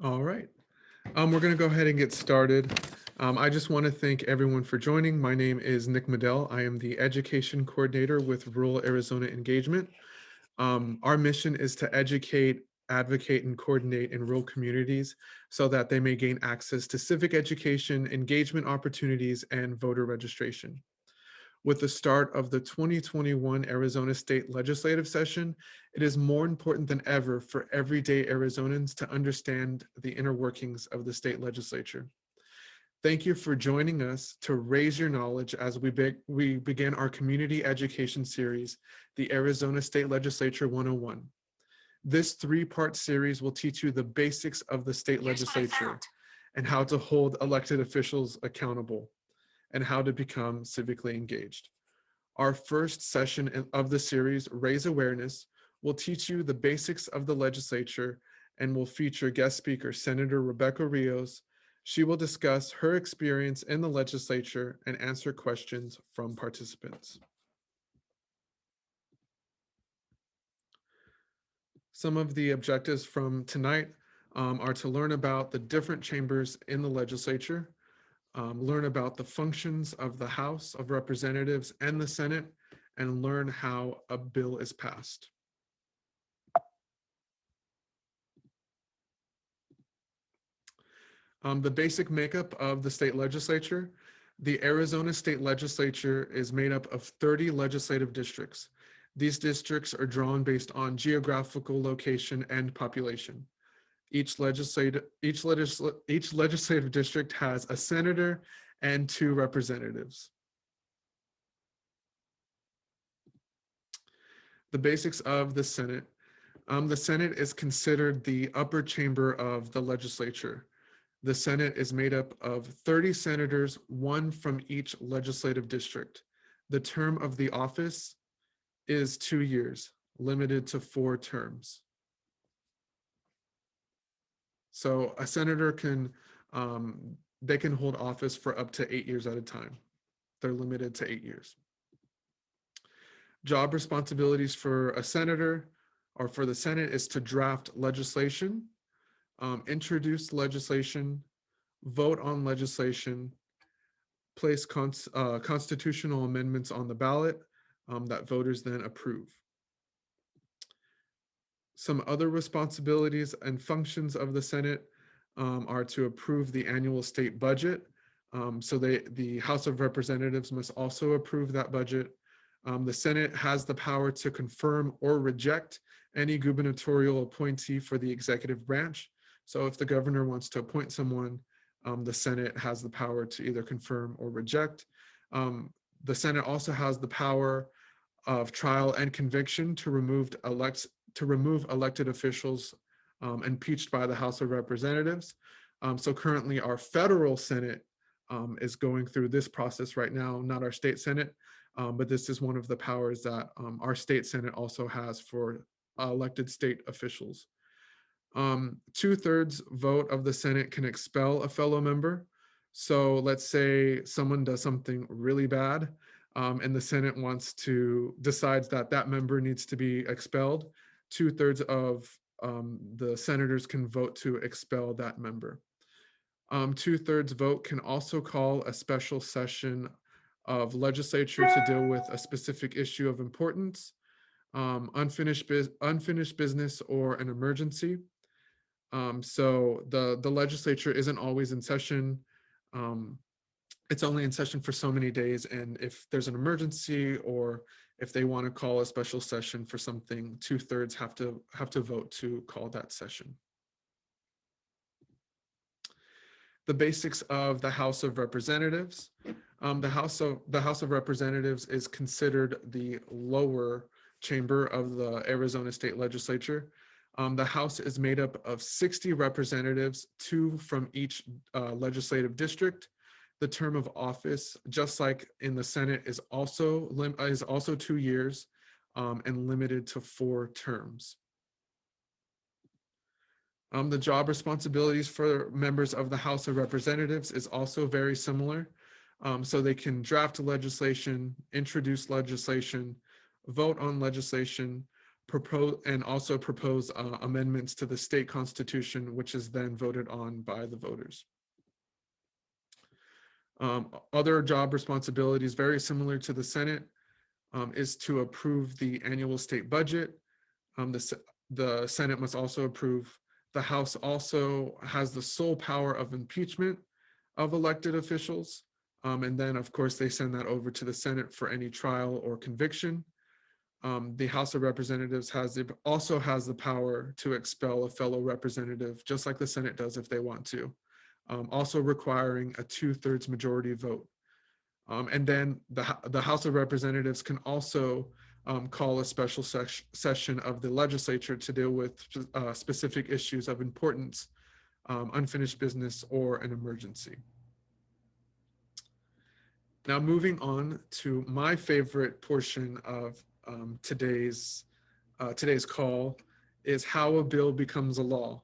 All right. We're going to go ahead and get started. I just want to thank everyone for joining. My name is Nick Medell. I am the Education Coordinator with Rural Arizona Engagement. Our mission is to educate, advocate, and coordinate in rural communities so that they may gain access to civic education, engagement opportunities, and voter registration. With the start of the 2021 Arizona State Legislative Session, it is more important than ever for everyday Arizonans to understand the inner workings of the state legislature. Thank you for joining us to raise your knowledge as we begin our community education series, the Arizona State Legislature 101. This three-part series will teach you the basics of the state legislature and how to hold elected officials accountable and how to become civically engaged. Our first session of the series, RAZE Awareness, will teach you the basics of the legislature and will feature guest speaker Senator Rebecca Rios. She will discuss her experience in the legislature and answer questions from participants. Some of the objectives from tonight are to learn about the different chambers in the legislature, learn about the functions of the House of Representatives and the Senate, and learn how a bill is passed. The basic makeup of the state legislature. The Arizona State Legislature is made up of 30 legislative districts. These districts are drawn based on geographical location and population. Each legislative district has a senator and 2 representatives. The basics of the Senate. The Senate is considered the upper chamber of the legislature. The Senate is made up of 30 senators, 1 from each legislative district. The term of the office is 2 years, limited to 4 terms. So a senator they can hold office for up to 8 years at a time. They're limited to 8 years. Job responsibilities for a senator or for the Senate is to draft legislation, introduce legislation, vote on legislation, place constitutional amendments on the ballot that voters then approve. Some other responsibilities and functions of the Senate are to approve the annual state budget. So the House of Representatives must also approve that budget. The Senate has the power to confirm or reject any gubernatorial appointee for the executive branch. So if the governor wants to appoint someone, the Senate has the power to either confirm or reject. The Senate also has the power of trial and conviction to remove elected officials impeached by the House of Representatives. So currently our federal Senate is going through this process right now, not our state Senate, but this is one of the powers that our state Senate also has for elected state officials. 2/3 vote of the Senate can expel a fellow member. So let's say someone does something really bad and the Senate decides that that member needs to be expelled. 2/3 of the senators can vote to expel that member. 2/3 vote can also call a special session of legislature to deal with a specific issue of importance, unfinished business, or an emergency. So the legislature isn't always in session. It's only in session for so many days, and if there's an emergency or if they want to call a special session for something, 2/3 have to vote to call that session. The basics of the House of Representatives. The House of Representatives is considered the lower chamber of the Arizona State Legislature. The House is made up of 60 representatives, 2 from each legislative district. The term of office, just like in the Senate, is also 2 years and limited to 4 terms. The job responsibilities for members of the House of Representatives is also very similar. So they can draft legislation, introduce legislation, vote on legislation, also propose amendments to the state constitution, which is then voted on by the voters. Other job responsibilities, very similar to the Senate, is to approve the annual state budget. The Senate must also approve. The House also has the sole power of impeachment of elected officials. And then, of course, they send that over to the Senate for any trial or conviction. The House of Representatives also has the power to expel a fellow representative, just like the Senate does if they want to, also requiring a 2/3 majority vote. And then the House of Representatives can also call a special session of the legislature to deal with specific issues of importance, unfinished business, or an emergency. Now, moving on to my favorite portion of today's call is how a bill becomes a law.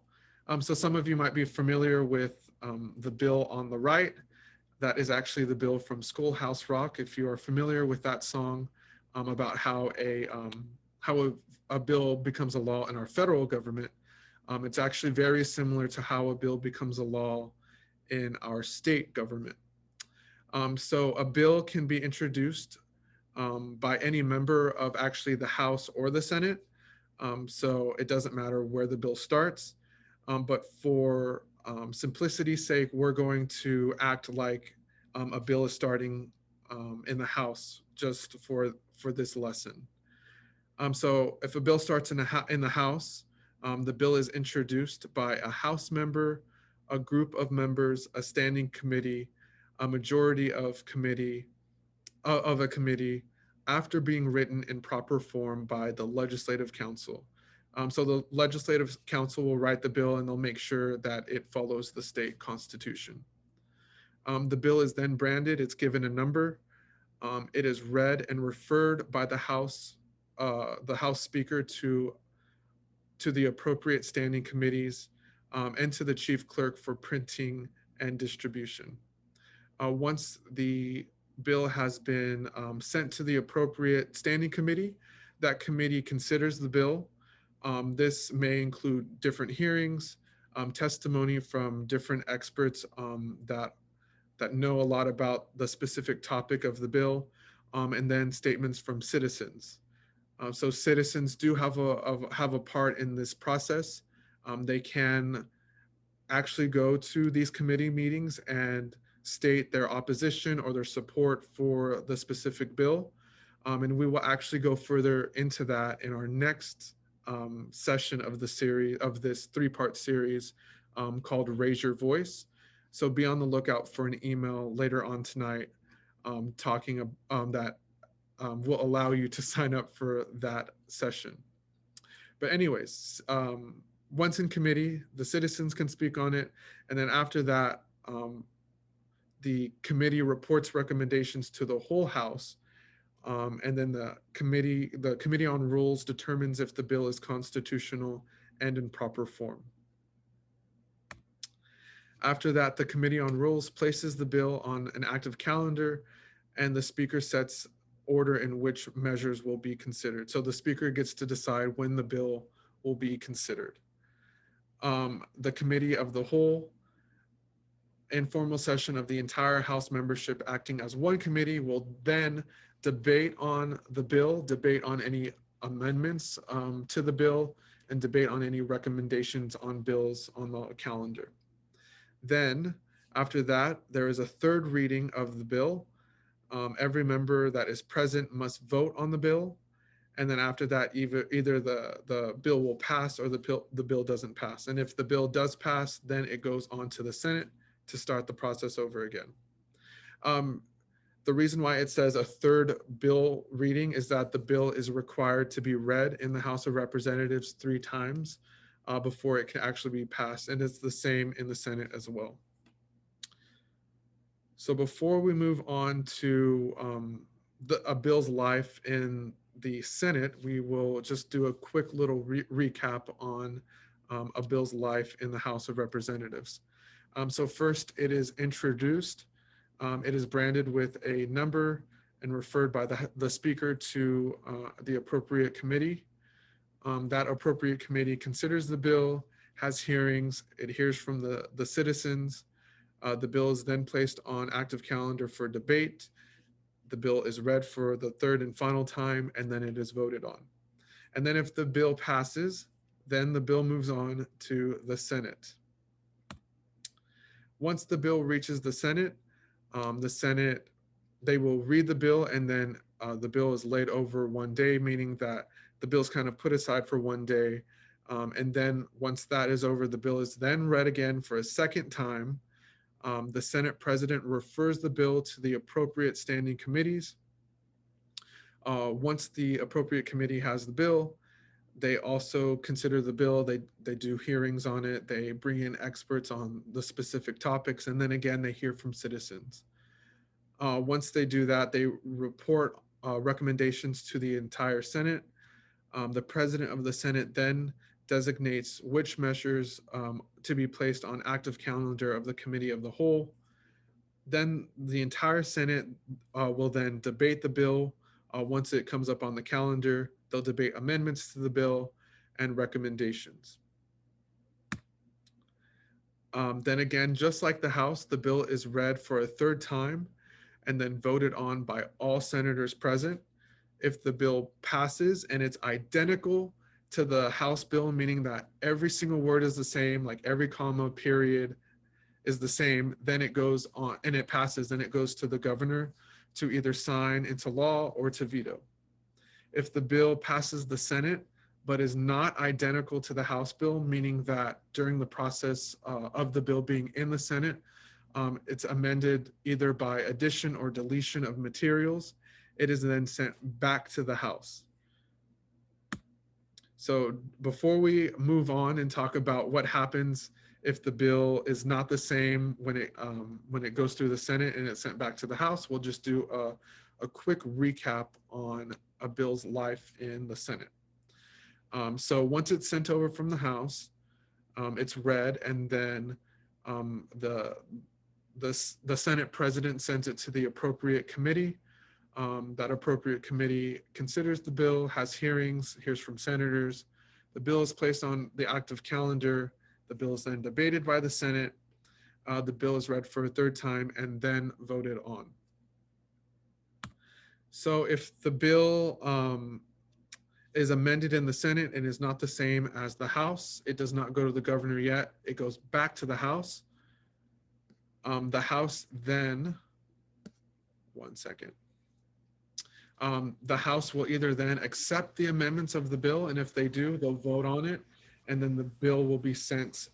So some of you might be familiar with the bill on the right. That is actually the bill from Schoolhouse Rock. If you are familiar with that song about how a bill becomes a law in our federal government, it's actually very similar to how a bill becomes a law in our state government. So a bill can be introduced by any member of actually the House or the Senate. So it doesn't matter where the bill starts. But for simplicity's sake, we're going to act like a bill is starting in the House just for this lesson. So if a bill starts in the House, the bill is introduced by a House member, a group of members, a standing committee, a majority of a committee, after being written in proper form by the Legislative Council. So the Legislative Council will write the bill and they'll make sure that it follows the state constitution. The bill is then branded, it's given a number, it is read and referred by the House Speaker to the appropriate standing committees and to the Chief Clerk for printing and distribution. Once the bill has been sent to the appropriate standing committee, that committee considers the bill. This may include different hearings, testimony from different experts that know a lot about the specific topic of the bill, and then statements from citizens. So citizens do have a part in this process. They can actually go to these committee meetings and state their opposition or their support for the specific bill. And we will actually go further into that in our next session of the series, of this 3-part series called Raise Your Voice. So be on the lookout for an email later on tonight talking that will allow you to sign up for that session. But anyways, once in committee, the citizens can speak on it. And then after that, the committee reports recommendations to the whole House. And then the Committee on Rules determines if the bill is constitutional and in proper form. After that, the Committee on Rules places the bill on an active calendar and the Speaker sets order in which measures will be considered. So the Speaker gets to decide when the bill will be considered. The Committee of the Whole, informal session of the entire House membership acting as one committee, will then debate on the bill, debate on any amendments to the bill, and debate on any recommendations on bills on the calendar. Then, after that, there is a third reading of the bill. Every member that is present must vote on the bill. And then after that, either the bill will pass or the bill doesn't pass. And if the bill does pass, then it goes on to the Senate to start the process over again. The reason why it says a third bill reading is that the bill is required to be read in the House of Representatives 3 times before it can actually be passed. And it's the same in the Senate as well. So before we move on to a bill's life in the Senate, we will just do a quick little recap on a bill's life in the House of Representatives. So first, it is introduced. It is branded with a number and referred by the Speaker to the appropriate committee. That appropriate committee considers the bill, has hearings, it hears from the citizens. The bill is then placed on active calendar for debate. The bill is read for the third and final time, and then it is voted on. And then if the bill passes, then the bill moves on to the Senate. Once the bill reaches the Senate, they will read the bill, and then the bill is laid over one day, meaning that the bill is kind of put aside for one day. And then once that is over, the bill is then read again for a second time. The Senate president refers the bill to the appropriate standing committees. Once the appropriate committee has the bill, they also consider the bill. They do hearings on it. They bring in experts on the specific topics, and then again, they hear from citizens. Once they do that, they report recommendations to the entire Senate. The president of the Senate then designates which measures to be placed on active calendar of the committee of the whole. Then the entire Senate will then debate the bill. Once it comes up on the calendar, they'll debate amendments to the bill and recommendations. Then again, just like the House, the bill is read for a third time and then voted on by all senators present. If the bill passes and it's identical to the House bill, meaning that every single word is the same, like every comma, period is the same, then it goes on and it passes, then it goes to the governor to either sign into law or to veto. If the bill passes the Senate, but is not identical to the House bill, meaning that during the process of the bill being in the Senate, it's amended either by addition or deletion of materials, it is then sent back to the House. So before we move on and talk about what happens if the bill is not the same when it goes through the Senate and it's sent back to the House, we'll just do a quick recap on a bill's life in the Senate. So once it's sent over from the House, it's read, and then the Senate president sends it to the appropriate committee. That appropriate committee considers the bill, has hearings, hears from senators. The bill is placed on the active calendar. The bill is then debated by the Senate. The bill is read for a third time and then voted on. So if the bill is amended in the Senate and is not the same as the House, it does not go to the governor yet. It goes back to the House. The House then, one second. The House will either then accept the amendments of the bill, and if they do, they'll vote on it, and then the bill will be sent,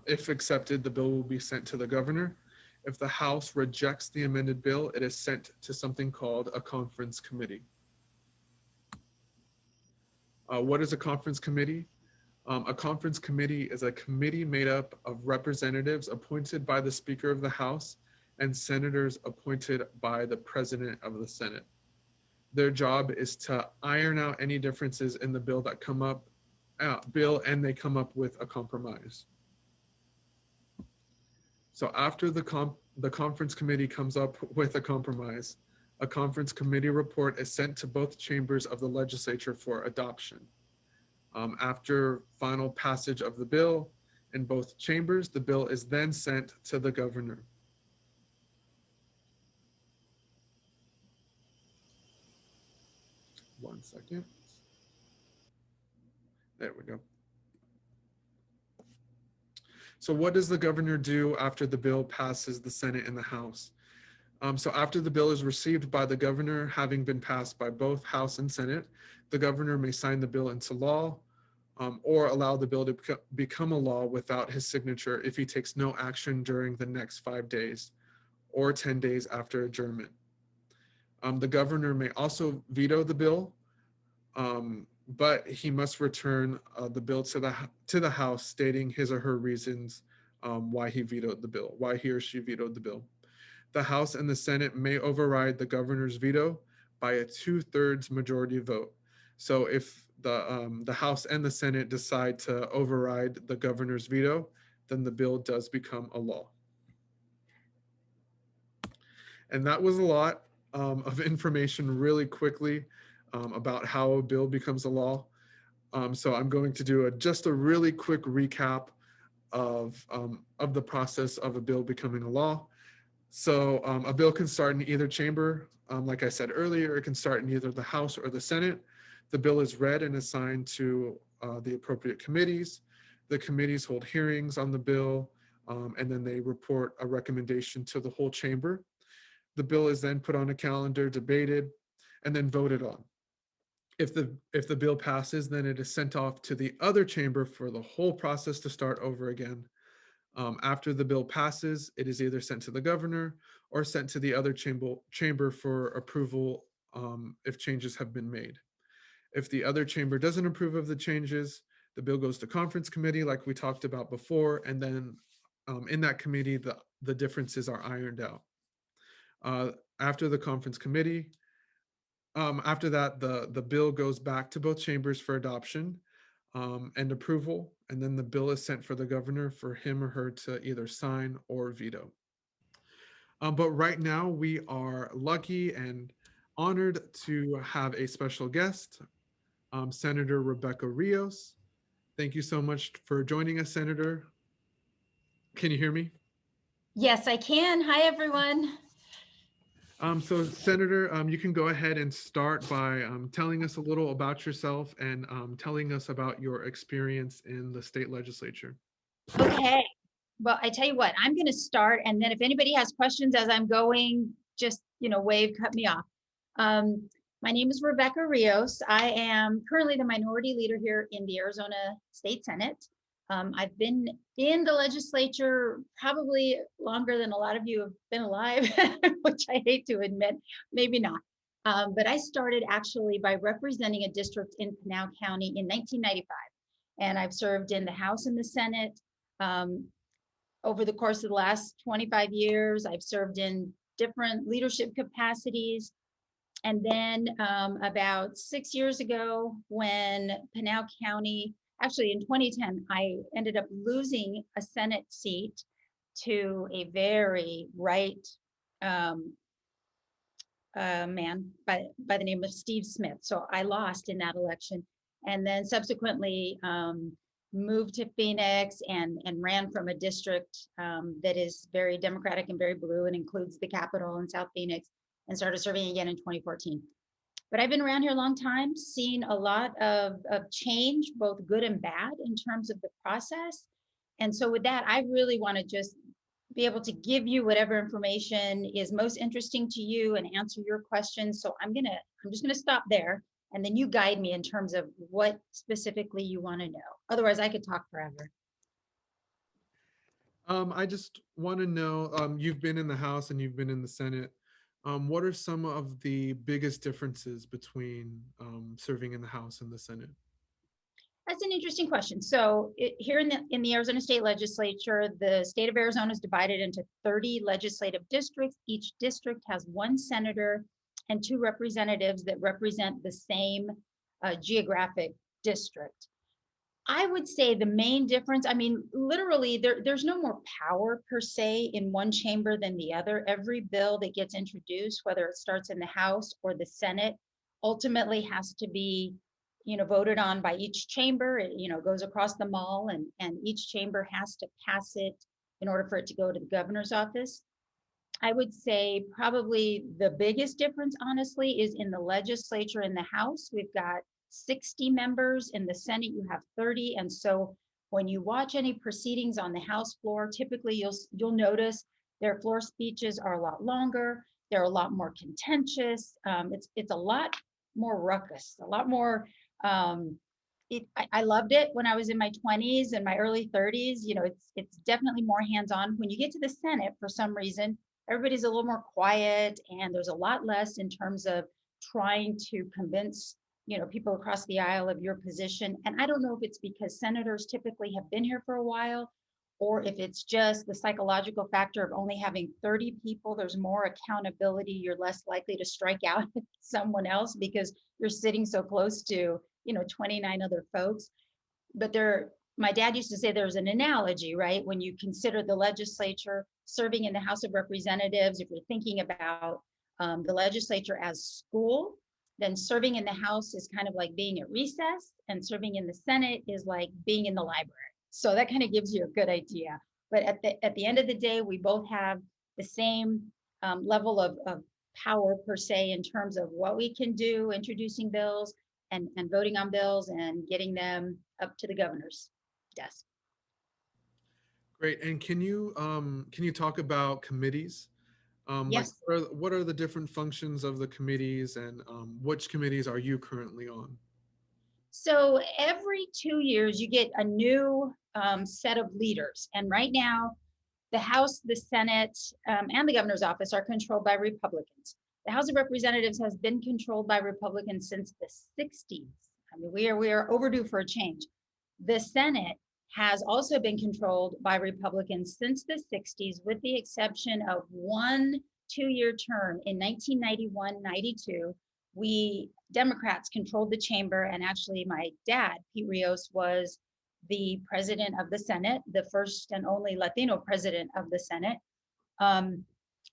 if accepted, the bill will be sent to the governor. If the House rejects the amended bill, it is sent to something called a conference committee. What is a conference committee? A conference committee is a committee made up of representatives appointed by the Speaker of the House and senators appointed by the President of the Senate. Their job is to iron out any differences in the bill that come up, and they come up with a compromise. So after the conference committee comes up with a compromise, a conference committee report is sent to both chambers of the legislature for adoption. After final passage of the bill in both chambers, the bill is then sent to the governor. One second. There we go. So what does the governor do after the bill passes the Senate and the House? So after the bill is received by the governor, having been passed by both House and Senate, the governor may sign the bill into law, or allow the bill to become a law without his signature if he takes no action during the next 5 days or 10 days after adjournment. The governor may also veto the bill, but he must return the bill to the House, stating his or her reasons why he vetoed the bill, why he or she vetoed the bill. The House and the Senate may override the governor's veto by a 2/3 majority vote. So if the House and the Senate decide to override the governor's veto, then the bill does become a law. And that was a lot of information really quickly about how a bill becomes a law. So I'm going to do just a really quick recap of the process of a bill becoming a law. So a bill can start in either chamber. Like I said earlier, it can start in either the House or the Senate. The bill is read and assigned to the appropriate committees. The committees hold hearings on the bill, and then they report a recommendation to the whole chamber. The bill is then put on a calendar, debated, and then voted on. If the bill passes, then it is sent off to the other chamber for the whole process to start over again. After the bill passes, it is either sent to the governor or sent to the other chamber for approval if changes have been made. If the other chamber doesn't approve of the changes, the bill goes to conference committee like we talked about before, and then in that committee, the differences are ironed out. After the conference committee, after that, the bill goes back to both chambers for adoption and approval, and then the bill is sent for the governor for him or her to either sign or veto. But right now, we are lucky and honored to have a special guest, Senator Rebecca Rios. Thank you so much for joining us, Senator. Can you hear me? Yes, I can. Hi, everyone. So Senator, you can go ahead and start by telling us a little about yourself and telling us about your experience in the state legislature. Okay. Well, I tell you what, I'm going to start, and then if anybody has questions as I'm going, just, wave, cut me off. My name is Rebecca Rios. I am currently the minority leader here in the Arizona State Senate. I've been in the legislature probably longer than a lot of you have been alive, which I hate to admit, maybe not. But I started actually by representing a district in Pinal County in 1995. And I've served in the House and the Senate. Over the course of the last 25 years, I've served in different leadership capacities. And then about 6 years ago, when Pinal County, actually in 2010, I ended up losing a Senate seat to a very right man by the name of Steve Smith. So I lost in that election, and then subsequently moved to Phoenix and ran from a district that is very Democratic and very blue and includes the Capitol in South Phoenix, and started serving again in 2014. But I've been around here a long time, seen a lot of change, both good and bad, in terms of the process. And so with that, I really want to just be able to give you whatever information is most interesting to you and answer your questions. So I'm just gonna stop there, and then you guide me in terms of what specifically you want to know. Otherwise, I could talk forever. I just want to know, you've been in the House and you've been in the Senate. What are some of the biggest differences between serving in the House and the Senate? That's an interesting question. So here in the Arizona State Legislature, the state of Arizona is divided into 30 legislative districts. Each district has one senator and two representatives that represent the same geographic district. I would say the main difference, I mean, literally there's no more power per se in one chamber than the other. Every bill that gets introduced, whether it starts in the House or the Senate, ultimately has to be, voted on by each chamber. It, goes across the mall, and each chamber has to pass it in order for it to go to the governor's office. I would say probably the biggest difference, honestly, is in the legislature. In the House, we've got 60 members. In the Senate, you have 30. And so when you watch any proceedings on the House floor, typically you'll notice their floor speeches are a lot longer. They're a lot more contentious. It's a lot more ruckus, a lot more. I loved it when I was in my 20s and my early 30s. It's definitely more hands-on. When you get to the Senate, for some reason, everybody's a little more quiet, and there's a lot less in terms of trying to convince people across the aisle of your position. And I don't know if it's because senators typically have been here for a while, or if it's just the psychological factor of only having 30 people. There's more accountability. You're less likely to strike out at someone else because you're sitting so close to 29 other folks. But my dad used to say there's an analogy, right? When you consider the legislature serving in the House of Representatives, if you're thinking about the legislature as school, then serving in the House is kind of like being at recess, and serving in the Senate is like being in the library. So that kind of gives you a good idea. But at the end of the day, we both have the same level of power per se in terms of what we can do, introducing bills and voting on bills and getting them up to the governor's desk. Great. And can you talk about committees? Like Yes. what are the different functions of the committees, and which committees are you currently on? So every 2 years, you get a new set of leaders. And right now, the House, the Senate, and the governor's office are controlled by Republicans. The House of Representatives has been controlled by Republicans since the 60s. I mean, we are overdue for a change. The Senate has also been controlled by Republicans since the 60s, with the exception of one 2-year term in 1991-92. We Democrats controlled the chamber, and actually my dad, Pete Rios, was the president of the Senate, the first and only Latino president of the Senate.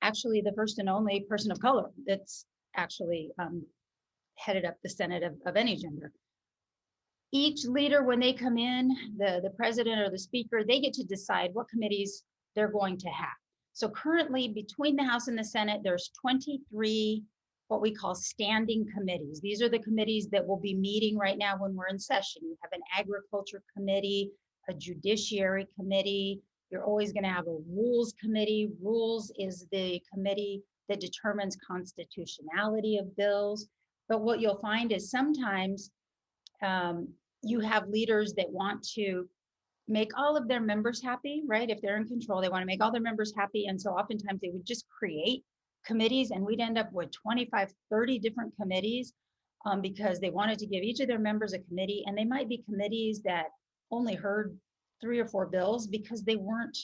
Actually, the first and only person of color that's actually headed up the Senate of any gender. Each leader, when they come in, the president or the speaker, they get to decide what committees they're going to have. So currently, between the House and the Senate, there's 23 what we call standing committees. These are the committees that will be meeting right now when we're in session. You have an agriculture committee, a judiciary committee. You're always going to have a rules committee. Rules is the committee that determines constitutionality of bills. But what you'll find is sometimes you have leaders that want to make all of their members happy, right? If they're in control, they want to make all their members happy. And so oftentimes they would just create committees, and we'd end up with 25, 30 different committees because they wanted to give each of their members a committee. And they might be committees that only heard 3 or 4 bills because they weren't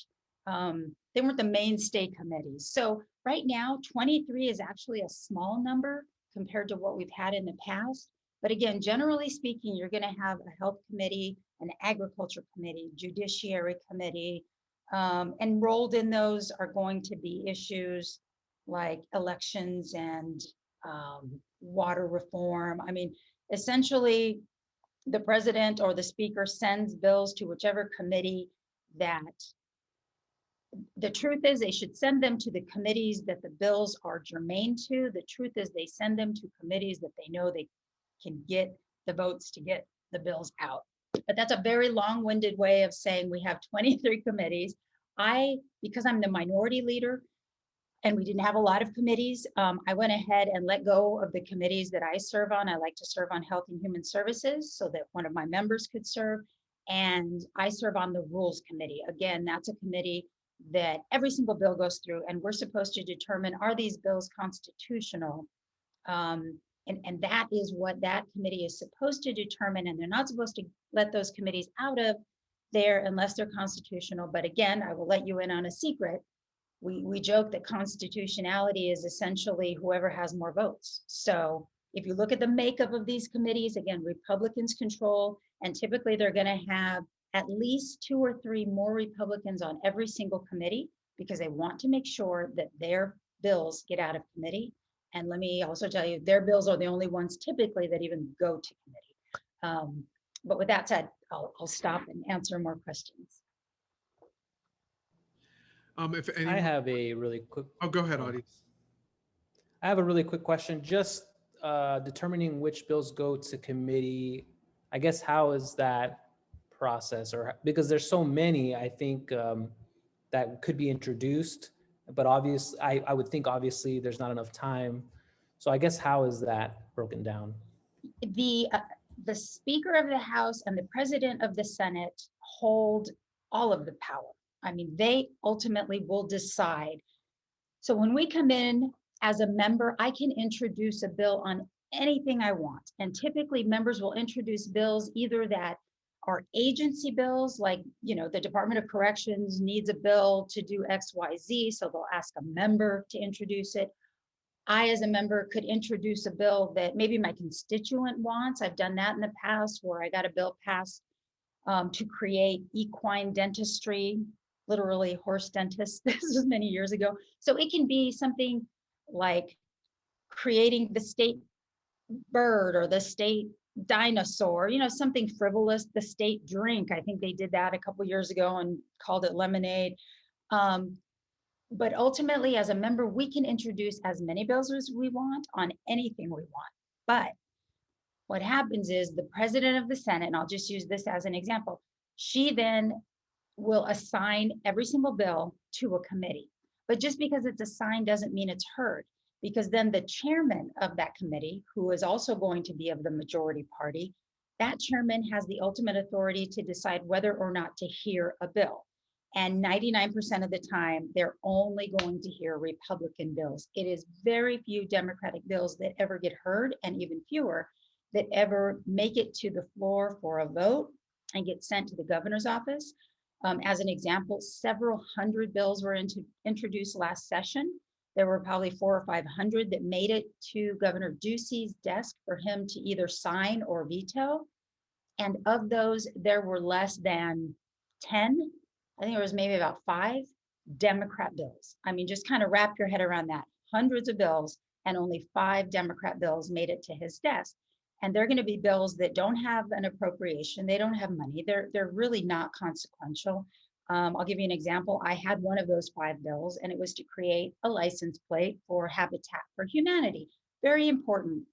the mainstay committees. So right now, 23 is actually a small number compared to what we've had in the past. But again, generally speaking, you're going to have a health committee, an agriculture committee, judiciary committee. And rolled in those are going to be issues like elections and water reform. I mean, essentially, the president or the speaker sends bills to whichever committee that the truth is they should send them to the committees that the bills are germane to. The truth is they send them to committees that they know they can get the votes to get the bills out. But that's a very long-winded way of saying we have 23 committees. Because I'm the minority leader and we didn't have a lot of committees, I went ahead and let go of the committees that I serve on. I like to serve on Health and Human Services so that one of my members could serve. And I serve on the Rules Committee. Again, that's a committee that every single bill goes through, and we're supposed to determine, are these bills constitutional? And that is what that committee is supposed to determine. And they're not supposed to let those committees out of there unless they're constitutional. But again, I will let you in on a secret. We joke that constitutionality is essentially whoever has more votes. So if you look at the makeup of these committees, again, Republicans control, and typically they're going to have at least 2 or 3 more Republicans on every single committee because they want to make sure that their bills get out of committee. And let me also tell you, their bills are the only ones typically that even go to committee. But with that said, I'll stop and answer more questions. If anyone, I have a really quick. oh, go ahead, audience. I have a really quick question. Just determining which bills go to committee. I guess how is that process? Or because there's so many, I think that could be introduced. But obviously, I would think obviously there's not enough time. So I guess how is that broken down? The Speaker of the House and the President of the Senate hold all of the power. I mean, they ultimately will decide. So when we come in as a member, I can introduce a bill on anything I want. And typically members will introduce bills either that are agency bills, like, the Department of Corrections needs a bill to do X, Y, Z. So they'll ask a member to introduce it. I, as a member, could introduce a bill that maybe my constituent wants. I've done that in the past where I got a bill passed to create equine dentistry, literally horse dentists. This was many years ago. So it can be something like creating the state bird or the state dinosaur, something frivolous, the state drink. I think they did that a couple years ago and called it lemonade. Um, but ultimately, as a member, we can introduce as many bills as we want on anything we want. But what happens is the president of the Senate, and I'll just use this as an example, she then will assign every single bill to a committee. But just because it's assigned doesn't mean it's heard, because then the chairman of that committee, who is also going to be of the majority party, that chairman has the ultimate authority to decide whether or not to hear a bill. And 99% of the time, they're only going to hear Republican bills. It is very few Democratic bills that ever get heard, and even fewer that ever make it to the floor for a vote and get sent to the governor's office. As an example, several hundred bills were introduced last session. There were probably 400 or 500 that made it to Governor Ducey's desk for him to either sign or veto. And of those, there were less than 10, I think it was maybe about 5 Democrat bills. I mean, just kind of wrap your head around that. Hundreds of bills and only 5 Democrat bills made it to his desk. And they're going to be bills that don't have an appropriation. They don't have money. They're really not consequential. I'll give you an example. I had one of those 5 bills, and it was to create a license plate for Habitat for Humanity. Very important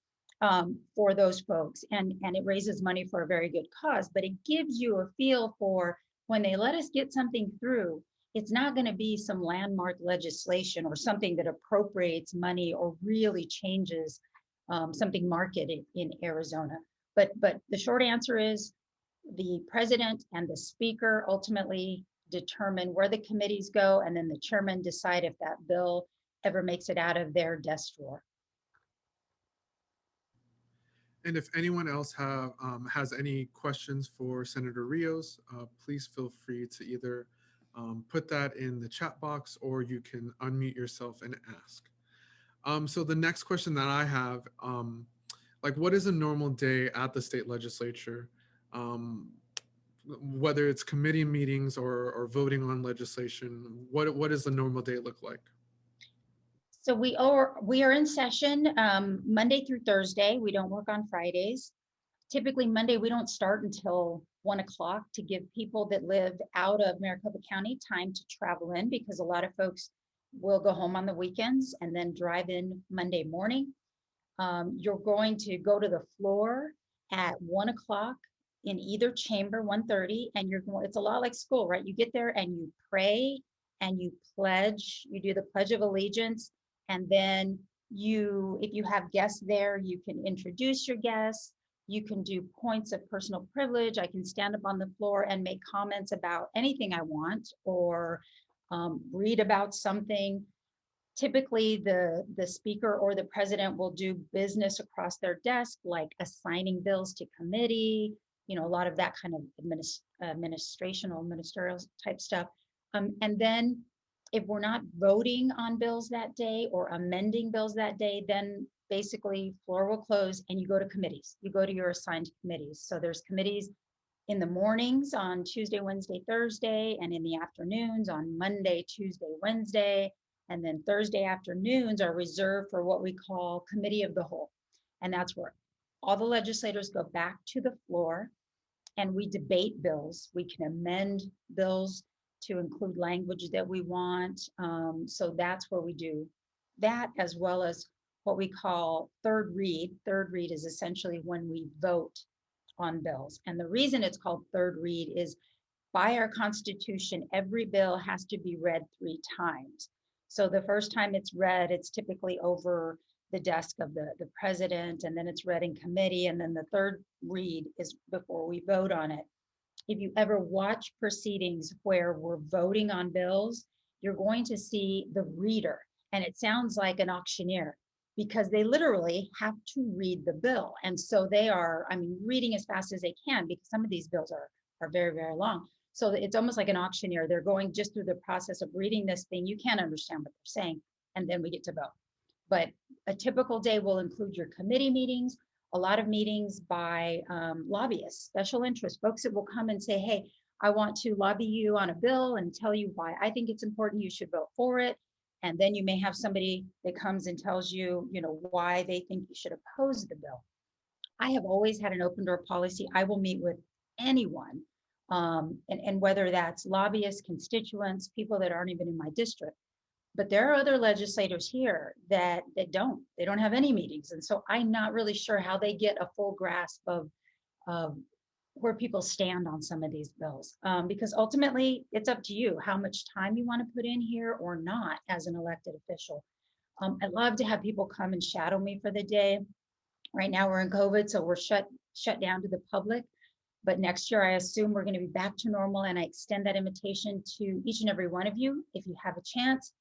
for those folks. And it raises money for a very good cause, but it gives you a feel for when they let us get something through, it's not going to be some landmark legislation or something that appropriates money or really changes something marketed in Arizona. But the short answer is the president and the speaker ultimately determine where the committees go, and then the chairman decide if that bill ever makes it out of their desk drawer. And if anyone else has any questions for Senator Rios, please feel free to either put that in the chat box, or you can unmute yourself and ask. So the next question that I have, like, what is a normal day at the state legislature? Whether it's committee meetings or voting on legislation, what does the normal day look like? So we are in session Monday through Thursday. We don't work on Fridays. Typically Monday, we don't start until 1 o'clock to give people that live out of Maricopa County time to travel in, because a lot of folks will go home on the weekends and then drive in Monday morning. You're going to go to the floor at 1 o'clock in either chamber, 1:30, and it's a lot like school, right? You get there and you pray and you pledge, you do the Pledge of Allegiance, and then if you have guests there, you can introduce your guests. You can do points of personal privilege. I can stand up on the floor and make comments about anything I want, or read about something. Typically, the speaker or the president will do business across their desk, like assigning bills to committee, a lot of that kind of ministerial type stuff. And then if we're not voting on bills that day or amending bills that day, then basically floor will close and you go to committees. You go to your assigned committees. So there's committees in the mornings on Tuesday, Wednesday, Thursday, and in the afternoons on Monday, Tuesday, Wednesday. And then Thursday afternoons are reserved for what we call Committee of the Whole. And that's where all the legislators go back to the floor and we debate bills. We can amend bills to include language that we want. So that's where we do that, as well as what we call third read. Third read is essentially when we vote on bills. And the reason it's called third read is by our Constitution, every bill has to be read 3 times. So the first time it's read, it's typically over the desk of the president, and then it's read in committee, and then the third read is before we vote on it. If you ever watch proceedings where we're voting on bills, you're going to see the reader, and it sounds like an auctioneer, because they literally have to read the bill. And so they are, reading as fast as they can, because some of these bills are very, very long. So it's almost like an auctioneer. They're going just through the process of reading this thing. You can't understand what they're saying, and then we get to vote. But a typical day will include your committee meetings, a lot of meetings by lobbyists, special interest, folks that will come and say, hey, I want to lobby you on a bill and tell you why I think it's important you should vote for it. And then you may have somebody that comes and tells you, why they think you should oppose the bill. I have always had an open door policy. I will meet with anyone, and whether that's lobbyists, constituents, people that aren't even in my district. But there are other legislators here that they don't have any meetings. And so I'm not really sure how they get a full grasp of where people stand on some of these bills. Because ultimately it's up to you how much time you want to put in here or not as an elected official. I'd love to have people come and shadow me for the day. Right now we're in COVID, so we're shut down to the public. But next year, I assume we're going to be back to normal, and I extend that invitation to each and every one of you. If you have a chance,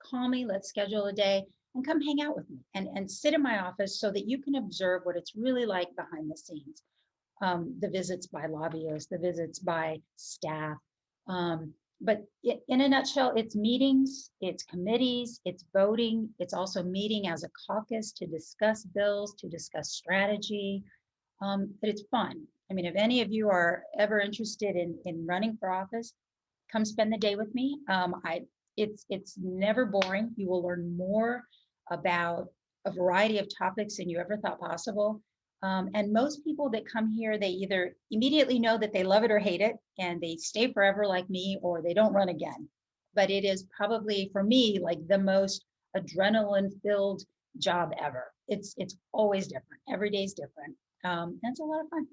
call me, let's schedule a day and come hang out with me and sit in my office so that you can observe what it's really like behind the scenes. The visits by lobbyists, the visits by staff. But in a nutshell, it's meetings, it's committees, it's voting. It's also meeting as a caucus to discuss bills, to discuss strategy. But it's fun. I mean, if any of you are ever interested in running for office, come spend the day with me. It's never boring. You will learn more about a variety of topics than you ever thought possible. And most people that come here, they either immediately know that they love it or hate it, and they stay forever like me, or they don't run again. But it is probably, for me, like the most adrenaline-filled job ever. It's always different. Every day is different. And it's a lot of fun.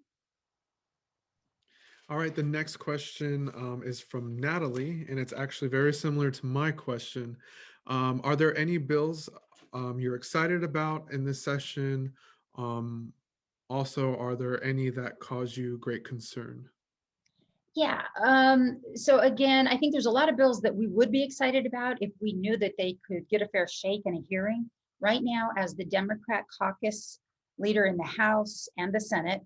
All right, the next question is from Natalie, and it's actually very similar to my question. Are there any bills you're excited about in this session? Also, are there any that cause you great concern? Yeah. So again, I think there's a lot of bills that we would be excited about if we knew that they could get a fair shake and a hearing. Right now, as the Democrat caucus leader in the House and the Senate,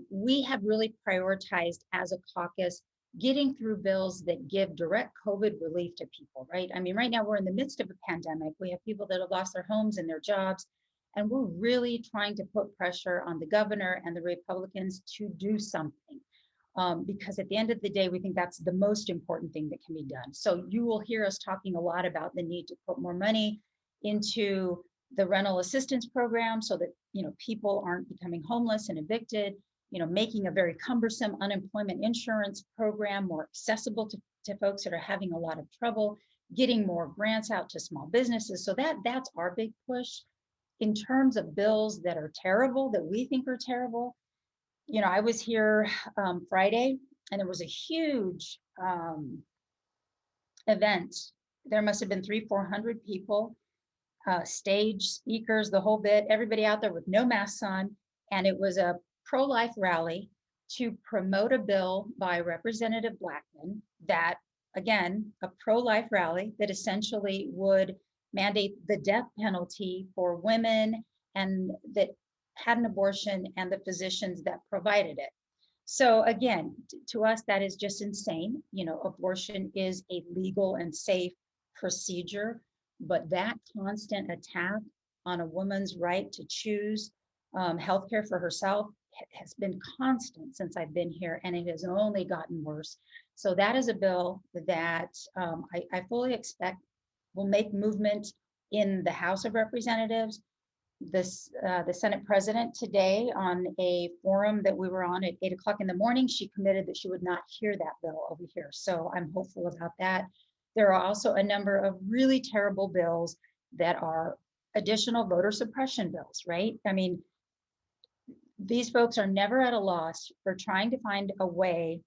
we have really prioritized as a caucus getting through bills that give direct COVID relief to people, right? I mean, right now we're in the midst of a pandemic. We have people that have lost their homes and their jobs, and we're really trying to put pressure on the governor and the Republicans to do something. Because at the end of the day, we think that's the most important thing that can be done. So you will hear us talking a lot about the need to put more money into the rental assistance program so that people aren't becoming homeless and evicted, making a very cumbersome unemployment insurance program more accessible to folks that are having a lot of trouble, getting more grants out to small businesses. So that's our big push. In terms of bills that are terrible, that we think are terrible, I was here Friday, and there was a huge event. There must have been 300-400 people, stage speakers, the whole bit, everybody out there with no masks on. And it was a pro-life rally to promote a bill by Representative Blackman that, again, a pro-life rally that essentially would mandate the death penalty for women and that had an abortion and the physicians that provided it. So again, to us, that is just insane. Abortion is a legal and safe procedure, but that constant attack on a woman's right to choose healthcare for herself has been constant since I've been here, and it has only gotten worse. So that is a bill that I fully expect will make movement in the House of Representatives. The Senate president today, on a forum that we were on at 8:00 in the morning, she committed that she would not hear that bill over here. So I'm hopeful about that. There are also a number of really terrible bills that are additional voter suppression bills, right? I mean, these folks are never at a loss for trying to find a way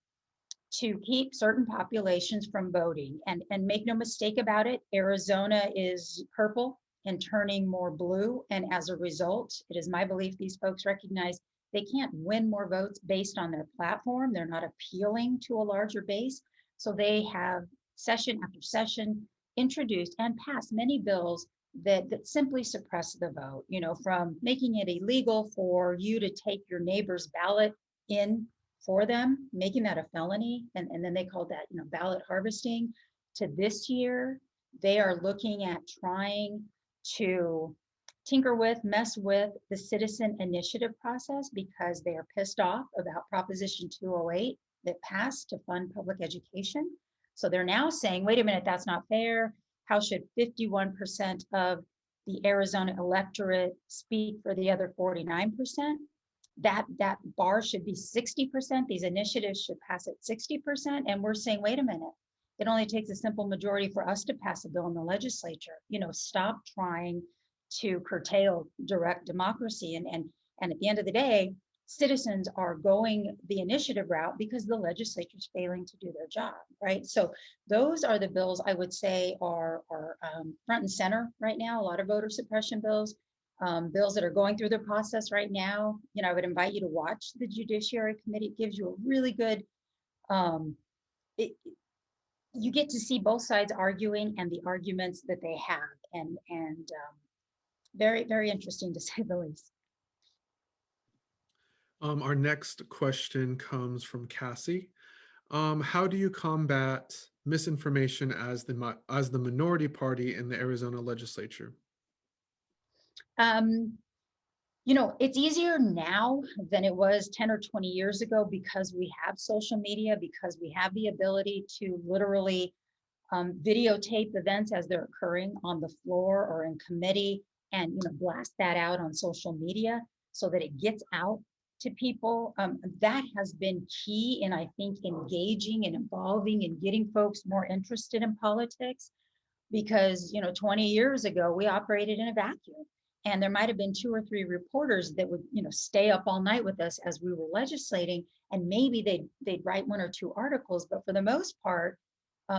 to keep certain populations from voting. And make no mistake about it, Arizona is purple and turning more blue. And as a result, it is my belief these folks recognize they can't win more votes based on their platform. They're not appealing to a larger base. So they have session after session introduced and passed many bills that simply suppress the vote, from making it illegal for you to take your neighbor's ballot in for them, making that a felony. And then they called that, ballot harvesting. To this year, they are looking at trying to tinker with, mess with the citizen initiative process because they are pissed off about Proposition 208 that passed to fund public education. So they're now saying, wait a minute, that's not fair. how should 51% of the Arizona electorate speak for the other 49%? That bar should be 60%. These initiatives should pass at 60%. And we're saying, wait a minute, it only takes a simple majority for us to pass a bill in the legislature. Stop trying to curtail direct democracy. And at the end of the day, citizens are going the initiative route because the legislature is failing to do their job, right? So those are the bills I would say are front and center right now. A lot of voter suppression bills, bills that are going through the process right now. I would invite you to watch the Judiciary Committee. It gives you a really good, you get to see both sides arguing and the arguments that they have, and very, very interesting to say the least. Our next question comes from Cassie. How do you combat misinformation as the minority party in the Arizona legislature? It's easier now than it was 10 or 20 years ago because we have social media, because we have the ability to literally videotape events as they're occurring on the floor or in committee, and blast that out on social media so that it gets out to people. That has been key in, I think, engaging and involving and getting folks more interested in politics, because 20 years ago we operated in a vacuum, and there might have been 2 or 3 reporters that would stay up all night with us as we were legislating, and maybe they'd write 1 or 2 articles, but for the most part,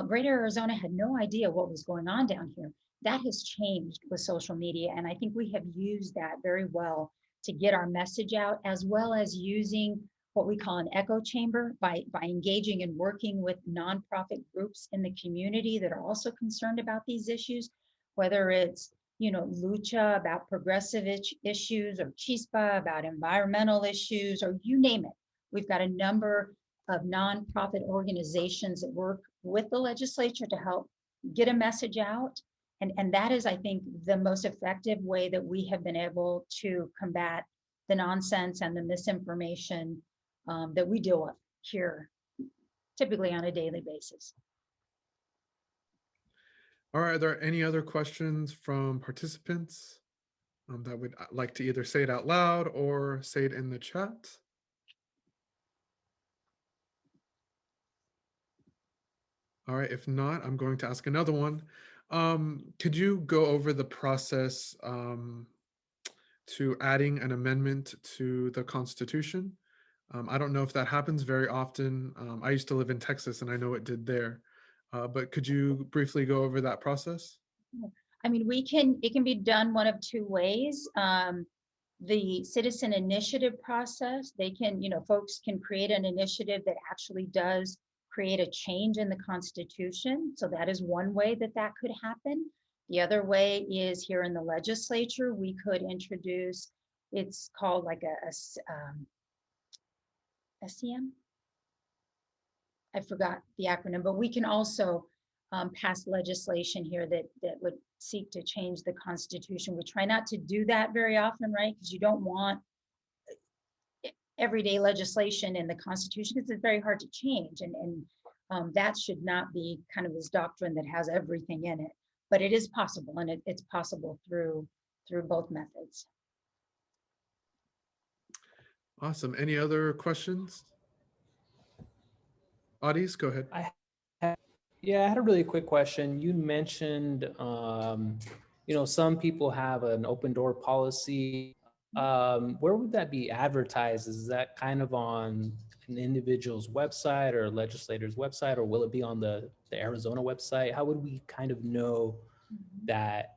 Greater Arizona had no idea what was going on down here. That has changed with social media, and I think we have used that very well to get our message out, as well as using what we call an echo chamber by engaging and working with nonprofit groups in the community that are also concerned about these issues, whether it's Lucha about progressive issues, or Chispa about environmental issues, or you name it. We've got a number of nonprofit organizations that work with the legislature to help get a message out. And that is, I think, the most effective way that we have been able to combat the nonsense and the misinformation that we deal with here, typically on a daily basis. All right, are there any other questions from participants that would like to either say it out loud or say it in the chat? All right, if not, I'm going to ask another one. Could you go over the process to adding an amendment to the Constitution? I don't know if that happens very often. I used to live in Texas, and I know it did there. But could you briefly go over that process? I mean, it can be done one of 2 ways. The citizen initiative process, folks can create an initiative that actually does create a change in the Constitution. So that is one way that could happen. The other way is here in the legislature, we could introduce, it's called like a SEM? I forgot the acronym, but we can also pass legislation here that would seek to change the Constitution. We try not to do that very often, right? Because you don't want everyday legislation in the Constitution, because it's very hard to change. And that should not be kind of this doctrine that has everything in it. But it is possible, and it's possible through both methods. Awesome. Any other questions? Audience, go ahead. I had a really quick question. You mentioned, some people have an open door policy. Where would that be advertised? Is that kind of on an individual's website or a legislator's website, or will it be on the Arizona website? How would we kind of know that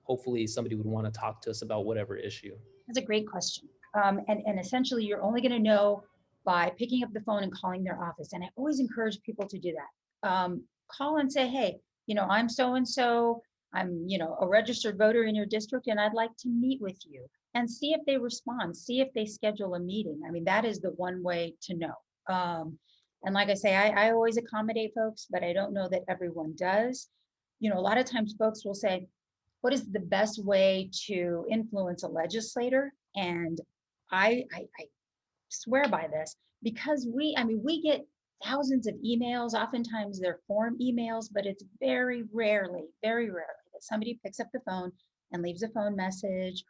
hopefully somebody would want to talk to us about whatever issue? That's a great question. And essentially, you're only going to know by picking up the phone and calling their office. And I always encourage people to do that. Call and say, hey, I'm so-and-so, I'm, a registered voter in your district, and I'd like to meet with you, and see if they respond, see if they schedule a meeting. I mean, that is the one way to know. And like I say, I always accommodate folks, but I don't know that everyone does. A lot of times folks will say, what is the best way to influence a legislator? And I swear by this, because we get thousands of emails. Oftentimes they're form emails, but it's very rarely that somebody picks up the phone and leaves a phone message,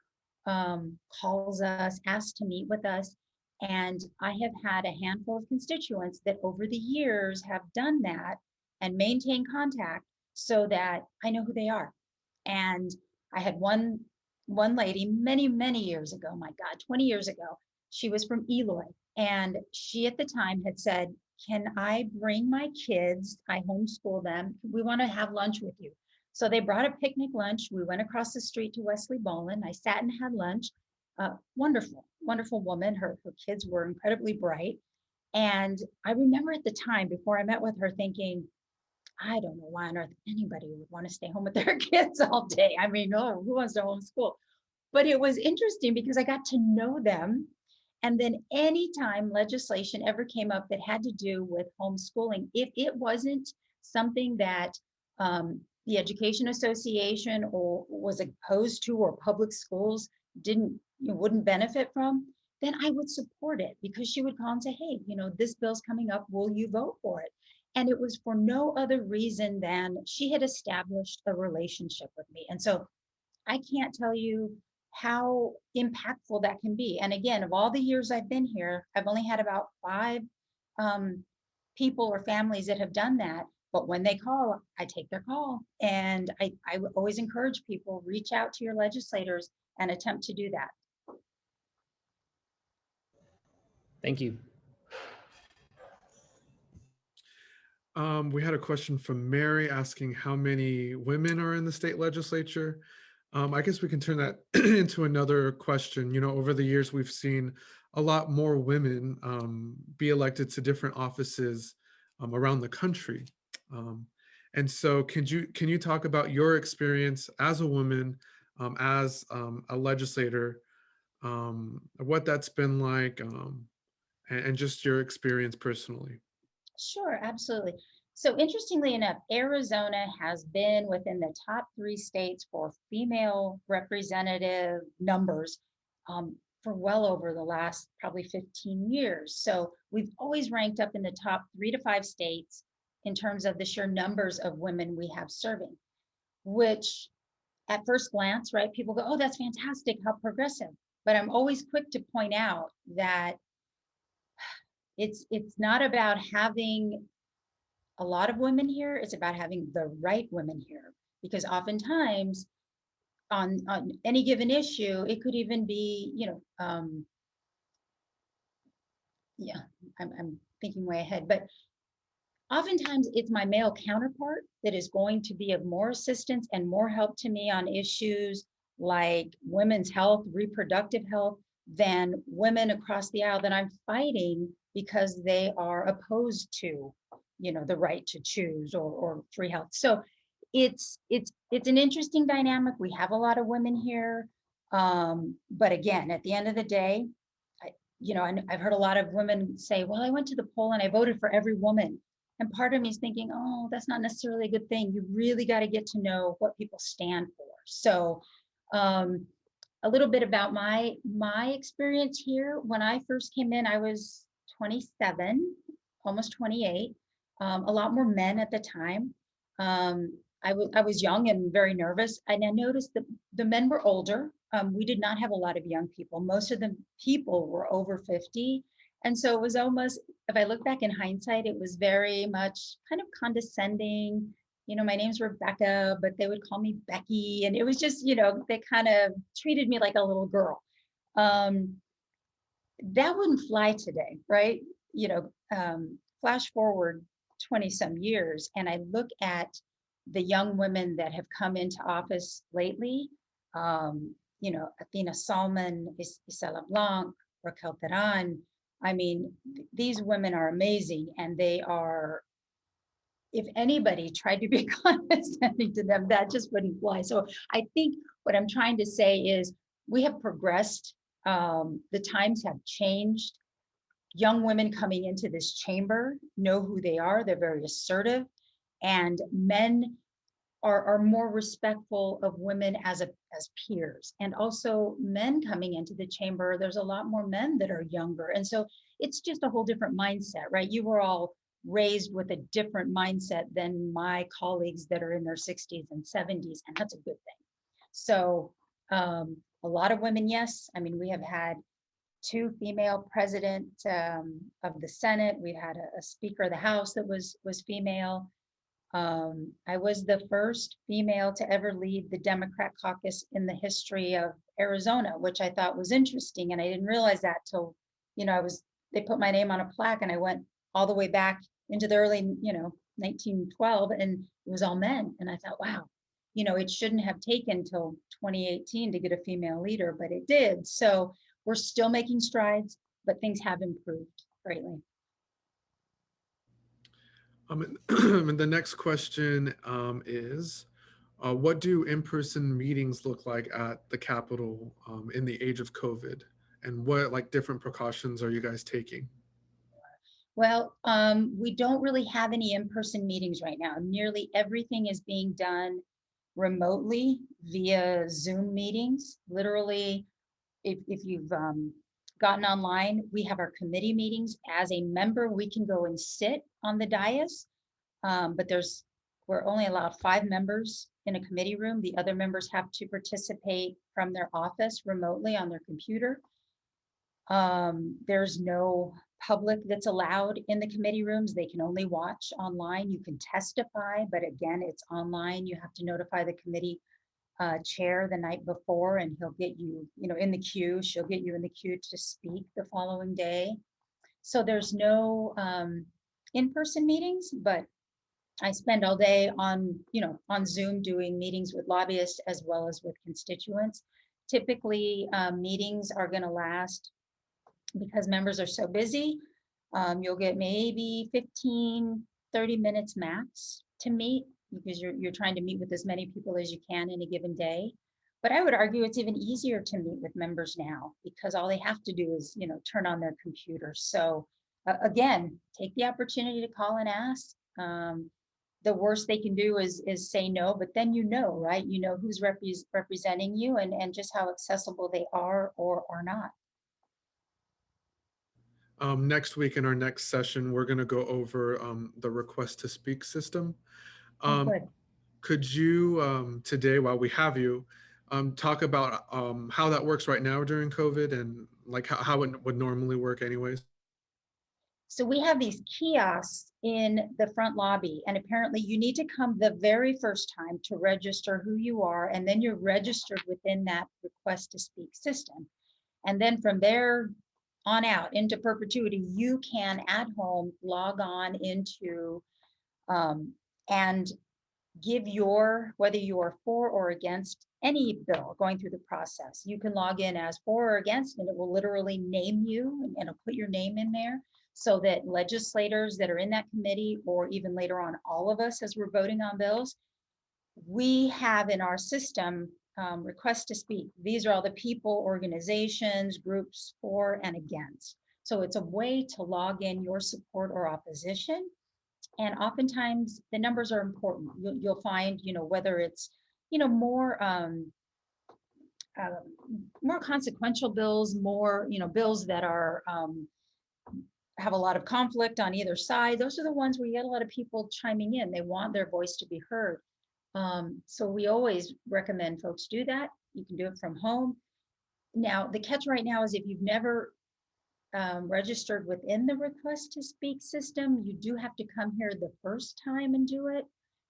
calls us, asks to meet with us. And I have had a handful of constituents that over the years have done that and maintain contact so that I know who they are. And I had one lady many years ago, my God, 20 years ago. She was from Eloy, and she at the time had said, can I bring my kids? I homeschool them. We want to have lunch with you. So they brought a picnic lunch. We went across the street to Wesley Bowlin. I sat and had lunch. Wonderful woman. Her kids were incredibly bright. And I remember at the time, before I met with her, thinking, I don't know why on earth anybody would want to stay home with their kids all day. I mean, oh, who wants to homeschool? But it was interesting because I got to know them. And then anytime legislation ever came up that had to do with homeschooling, if it wasn't something that the Education Association or was opposed to, or public schools wouldn't benefit from, then I would support it, because she would call and say, hey, this bill's coming up, will you vote for it? And it was for no other reason than she had established a relationship with me. And so I can't tell you how impactful that can be. And again, of all the years I've been here, I've only had about 5 people or families that have done that. But when they call, I take their call. And I always encourage people, reach out to your legislators and attempt to do that. Thank you. We had a question from Mary asking how many women are in the state legislature. I guess we can turn that into another question. Over the years, we've seen a lot more women be elected to different offices around the country. And so can you talk about your experience as a woman, as a legislator, what that's been like, and just your experience personally? Sure, absolutely. So interestingly enough, Arizona has been within the top 3 states for female representative numbers for well over the last probably 15 years. So we've always ranked up in the top 3 to 5 states in terms of the sheer numbers of women we have serving, which at first glance, right, people go, oh, that's fantastic, how progressive. But I'm always quick to point out that it's not about having a lot of women here, it's about having the right women here. Because oftentimes on any given issue, it could even be, I'm thinking way ahead, but oftentimes it's my male counterpart that is going to be of more assistance and more help to me on issues like women's health, reproductive health, than women across the aisle that I'm fighting because they are opposed to, the right to choose or free health. So it's an interesting dynamic. We have a lot of women here. But again, at the end of the day, I've heard a lot of women say, well, I went to the poll and I voted for every woman. And part of me is thinking, oh, that's not necessarily a good thing. You really got to get to know what people stand for. So a little bit about my experience here. When I first came in, I was 27, almost 28. A lot more men at the time. I was young and very nervous, and I noticed that the men were older. We did not have a lot of young people. Most of the people were over 50. And so it was almost, if I look back in hindsight, it was very much kind of condescending. My name's Rebecca, but they would call me Becky. And it was just, they kind of treated me like a little girl. That wouldn't fly today, right? Flash forward 20 some years, and I look at the young women that have come into office lately, Athena Salmon, Isela Blanc, Raquel Teran. I mean, these women are amazing, and they are, if anybody tried to be condescending to them, that just wouldn't fly. So I think what I'm trying to say is we have progressed. The times have changed. Young women coming into this chamber know who they are. They're very assertive, and men are more respectful of women as peers. And also men coming into the chamber, there's a lot more men that are younger. And so it's just a whole different mindset, right? You were all raised with a different mindset than my colleagues that are in their 60s and 70s, and that's a good thing. So a lot of women, yes. I mean, we have had 2 female president of the Senate. We had a Speaker of the House that was female. I was the first female to ever lead the Democrat caucus in the history of Arizona, which I thought was interesting. And I didn't realize that till, they put my name on a plaque and I went all the way back into the early, 1912, and it was all men. And I thought, wow, it shouldn't have taken till 2018 to get a female leader, but it did. So we're still making strides, but things have improved greatly. And the next question is, what do in-person meetings look like at the Capitol in the age of COVID? And what different precautions are you guys taking? Well, we don't really have any in-person meetings right now. Nearly everything is being done remotely via Zoom meetings. Literally, if you've gotten online, we have our committee meetings. As a member, we can go and sit on the dais, but we're only allowed 5 members in a committee room. The other members have to participate from their office remotely on their computer. There's no public that's allowed in the committee rooms. They can only watch online. You can testify, but again, it's online. You have to notify the committee chair the night before, and he'll get you, in the queue. She'll get you in the queue to speak the following day. So there's no in-person meetings, but I spend all day on Zoom doing meetings with lobbyists as well as with constituents. Typically, meetings are going to last, because members are so busy, you'll get maybe 15, 30 minutes max to meet, because you're trying to meet with as many people as you can in a given day. But I would argue it's even easier to meet with members now, because all they have to do is, turn on their computer. So again, take the opportunity to call and ask. The worst they can do is say no, but then right? Who's representing you, and just how accessible they are or are not. Next week in our next session, we're going to go over the request to speak system. Good. Could you, today, while we have you, talk about how that works right now during COVID, and how it would normally work anyways? So we have these kiosks in the front lobby, and apparently you need to come the very first time to register who you are, and then you're registered within that request to speak system. And then from there on out into perpetuity, you can at home log on into and give whether you are for or against any bill going through the process. You can log in as for or against, and it will literally name you, and it'll put your name in there, so that legislators that are in that committee, or even later on all of us as we're voting on bills, we have in our system request to speak. These are all the people, organizations, groups for and against. So it's a way to log in your support or opposition. And oftentimes the numbers are important. You'll find, whether it's, more consequential bills, more, bills that are have a lot of conflict on either side. Those are the ones where you get a lot of people chiming in. They want their voice to be heard. So we always recommend folks do that. You can do it from home. Now, the catch right now is if you've never registered within the request to speak system, you do have to come here the first time and do it.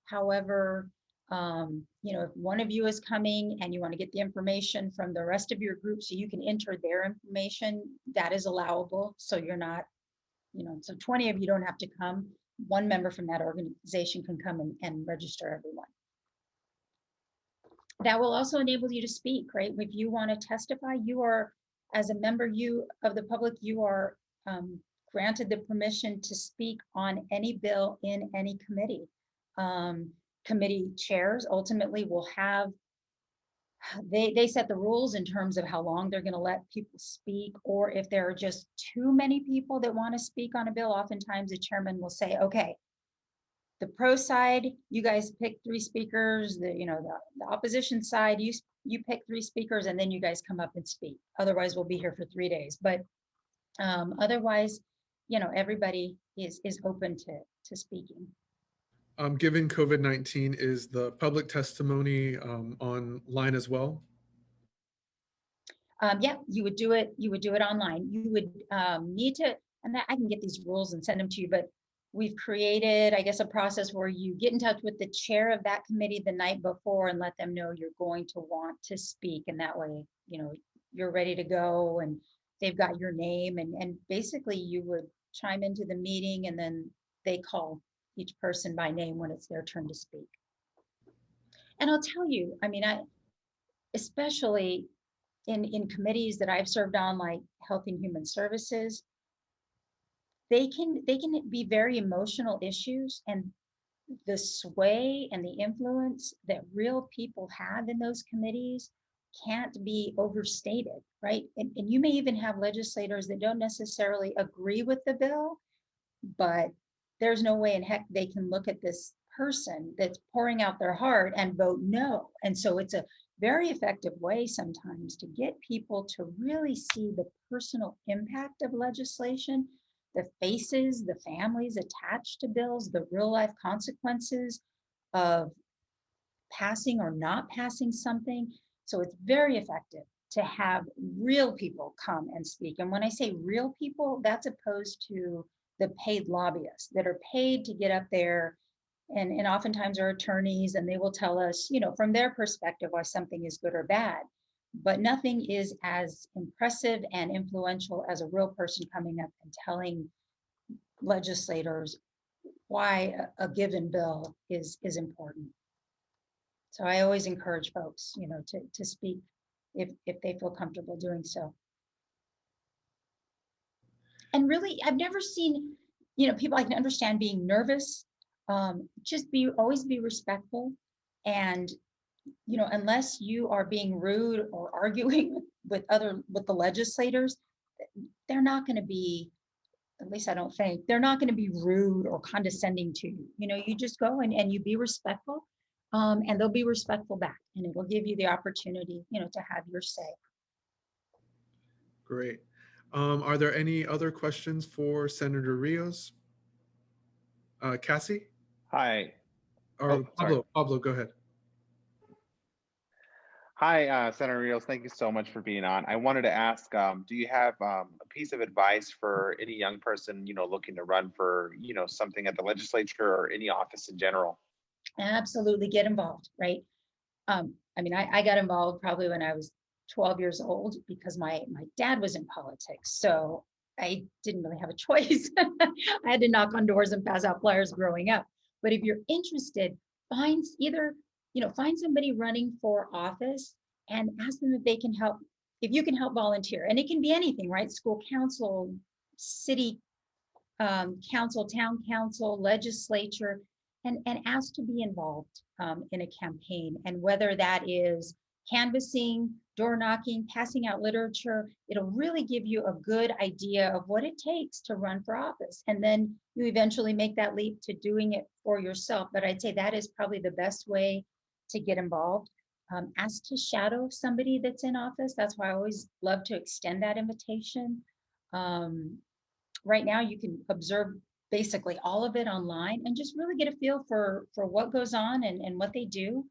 However, if one of you is coming and you want to get the information from the rest of your group so you can enter their information, that is allowable. So you're not, so 20 of you don't have to come. One member from that organization can come and register everyone. That will also enable you to speak, right? If you want to testify, you are, as a member of the public, you are granted the permission to speak on any bill in any committee. Committee chairs ultimately will have, they set the rules in terms of how long they're going to let people speak, or if there are just too many people that want to speak on a bill, oftentimes the chairman will say, okay, the pro side, you guys pick 3 speakers, the opposition side, you pick 3 speakers, and then you guys come up and speak. Otherwise, we'll be here for 3 days. But otherwise, everybody is open to speaking. Given COVID-19, is the public testimony online as well? Yeah, you would do it. You would do it online. You would need to, and I can get these rules and send them to you. But we've created, I guess, a process where you get in touch with the chair of that committee the night before and let them know you're going to want to speak, and that way, you're ready to go, and they've got your name, and basically you would chime into the meeting, and then they call each person by name when it's their turn to speak. And I'll tell you, I mean, especially in committees that I've served on, like Health and Human Services, they can be very emotional issues, and the sway and the influence that real people have in those committees can't be overstated, right? And you may even have legislators that don't necessarily agree with the bill, but there's no way in heck they can look at this person that's pouring out their heart and vote no. And so it's a very effective way sometimes to get people to really see the personal impact of legislation, the faces, the families attached to bills, the real life consequences of passing or not passing something. So it's very effective to have real people come and speak. And when I say real people, that's opposed to the paid lobbyists that are paid to get up there, and oftentimes are attorneys, and they will tell us, from their perspective, why something is good or bad. But nothing is as impressive and influential as a real person coming up and telling legislators why a given bill is important. So I always encourage folks, to speak if they feel comfortable doing so. And really, I've never seen, people, I can understand being nervous. Just always be respectful. And, unless you are being rude or arguing with the legislators, they're not going to be, at least I don't think, they're not going to be rude or condescending to you. You just go and you be respectful, and they'll be respectful back, and it will give you the opportunity, to have your say. Great. Are there any other questions for Senator Rios? Cassie? Hi. Or Sorry. Pablo, go ahead. Hi, Senator Rios. Thank you so much for being on. I wanted to ask, do you have a piece of advice for any young person, looking to run for, something at the legislature or any office in general? Absolutely, get involved, right? I got involved probably when I was 12 years old because my dad was in politics. So I didn't really have a choice. I had to knock on doors and pass out flyers growing up. But if you're interested, find somebody running for office and ask them if they can help, if you can help volunteer. And it can be anything, right? School council, city council, town council, legislature, and ask to be involved in a campaign. And whether that is canvassing, door knocking, passing out literature, it'll really give you a good idea of what it takes to run for office. And then you eventually make that leap to doing it for yourself. But I'd say that is probably the best way to get involved. Ask to shadow somebody that's in office. That's why I always love to extend that invitation. Right now, you can observe basically all of it online and just really get a feel for what goes on and what they do,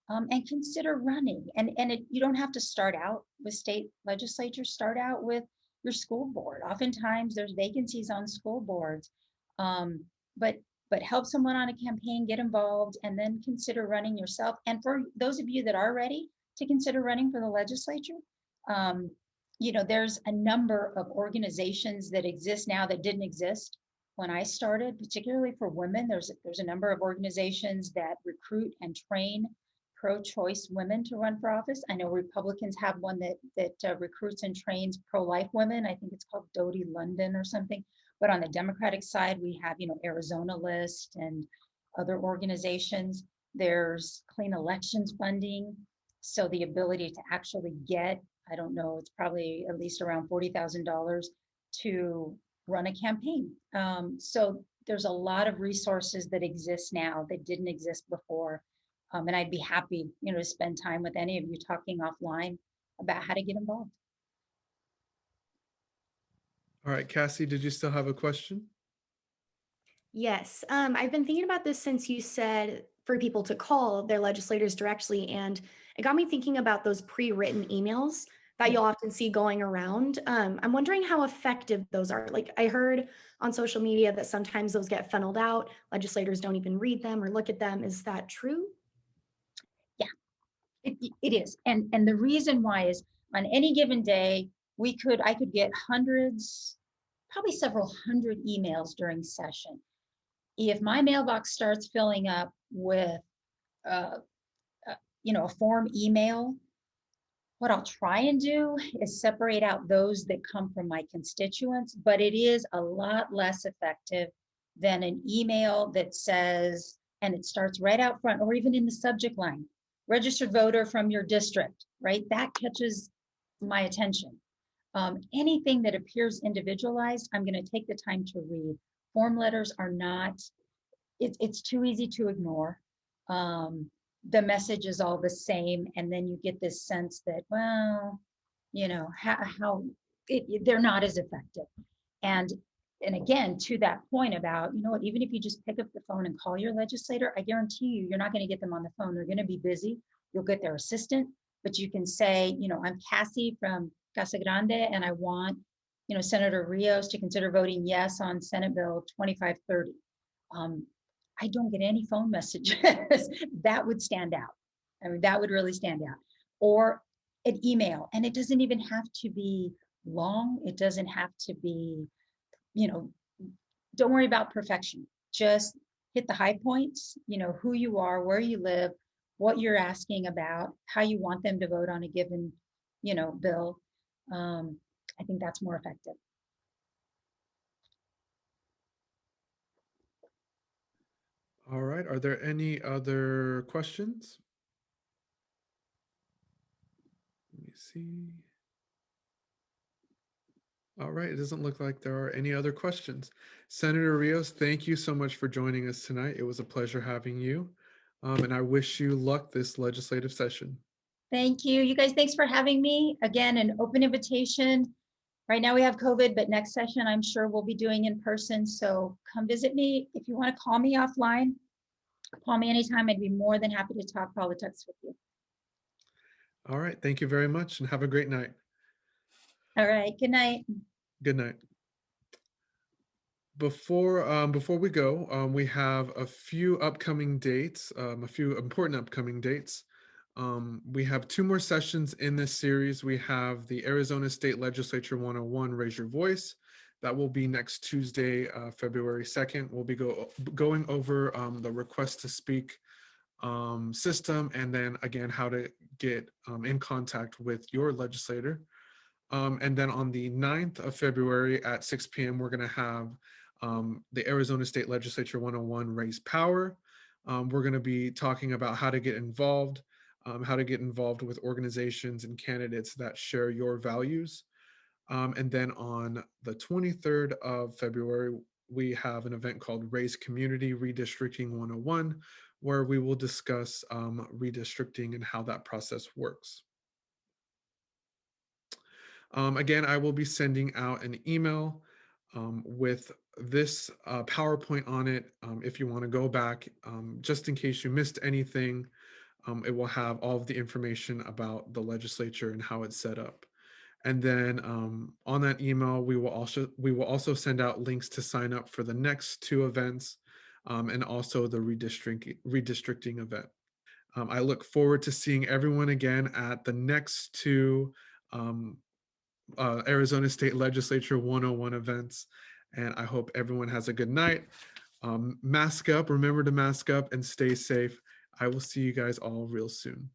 and consider running. And you don't have to start out with state legislature. Start out with your school board. Oftentimes, there's vacancies on school boards, but help someone on a campaign, get involved, and then consider running yourself. And for those of you that are ready to consider running for the legislature, there's a number of organizations that exist now that didn't exist when I started, particularly for women. There's a number of organizations that recruit and train pro-choice women to run for office. I know Republicans have one that recruits and trains pro-life women. I think it's called Dodie London or something. But on the Democratic side, we have, Arizona List and other organizations. There's clean elections funding. So the ability to actually get, I don't know, it's probably at least around $40,000 to run a campaign. So there's a lot of resources that exist now that didn't exist before. And I'd be happy, to spend time with any of you talking offline about how to get involved. All right, Cassie, did you still have a question? Yes, I've been thinking about this since you said for people to call their legislators directly, and it got me thinking about those pre-written emails that Yeah. you'll often see going around. I'm wondering how effective those are. Like I heard on social media that sometimes those get funneled out, legislators don't even read them or look at them. Is that true? Yeah, it is. And the reason why is on any given day, I could get hundreds, probably several hundred emails during session. If my mailbox starts filling up with, uh, a form email, what I'll try and do is separate out those that come from my constituents, but it is a lot less effective than an email that says, and it starts right out front or even in the subject line, registered voter from your district, right? That catches my attention. Anything that appears individualized, I'm going to take the time to read. Form letters are not, it's too easy to ignore. Um, the message is all the same, and then you get this sense that, well, how they're not as effective. And and again, to that point about, what, even if you just pick up the phone and call your legislator, I guarantee you're not going to get them on the phone. They're going to be busy. You'll get their assistant, but you can say, I'm Cassie from Casa Grande, and I want, Senator Rios to consider voting yes on Senate Bill 2530. Um, I don't get any phone messages. That would stand out. I mean, that would really stand out. Or an email, and it doesn't even have to be long. It doesn't have to be, you know, don't worry about perfection. Just hit the high points, who you are, where you live, what you're asking about, how you want them to vote on a given, bill. Um, I think that's more effective. All right, are there any other questions? Let me see. All right, it doesn't look like there are any other questions. Senator Rios, thank you so much for joining us tonight. It was a pleasure having you, and I wish you luck this legislative session. Thank you. You guys, thanks for having me. Again, an open invitation. Right now we have COVID, but next session I'm sure we'll be doing in person. So come visit me. If you want to call me offline, call me anytime. I'd be more than happy to talk politics with you. All right, thank you very much and have a great night. All right. Good night. Good night. Before we go, we have a few upcoming dates, a few important upcoming dates. We have two more sessions in this series. We have the Arizona State Legislature 101, Raise Your Voice. That will be next Tuesday, February 2nd. We'll be going over the request to speak system, and then again, how to get in contact with your legislator. And then on the 9th of February at 6 p.m., we're going to have the Arizona State Legislature 101 Raise Power. We're going to be talking about how to get involved with organizations and candidates that share your values. And then on the 23rd of February, we have an event called Raise Community Redistricting 101, where we will discuss redistricting and how that process works. Again, I will be sending out an email with this PowerPoint on it. If you want to go back, just in case you missed anything, it will have all of the information about the legislature and how it's set up. And then on that email, we will also send out links to sign up for the next two events and also the redistricting event. I look forward to seeing everyone again at the next two Arizona State Legislature 101 events. And I hope everyone has a good night. Mask up, remember to mask up and stay safe. I will see you guys all real soon.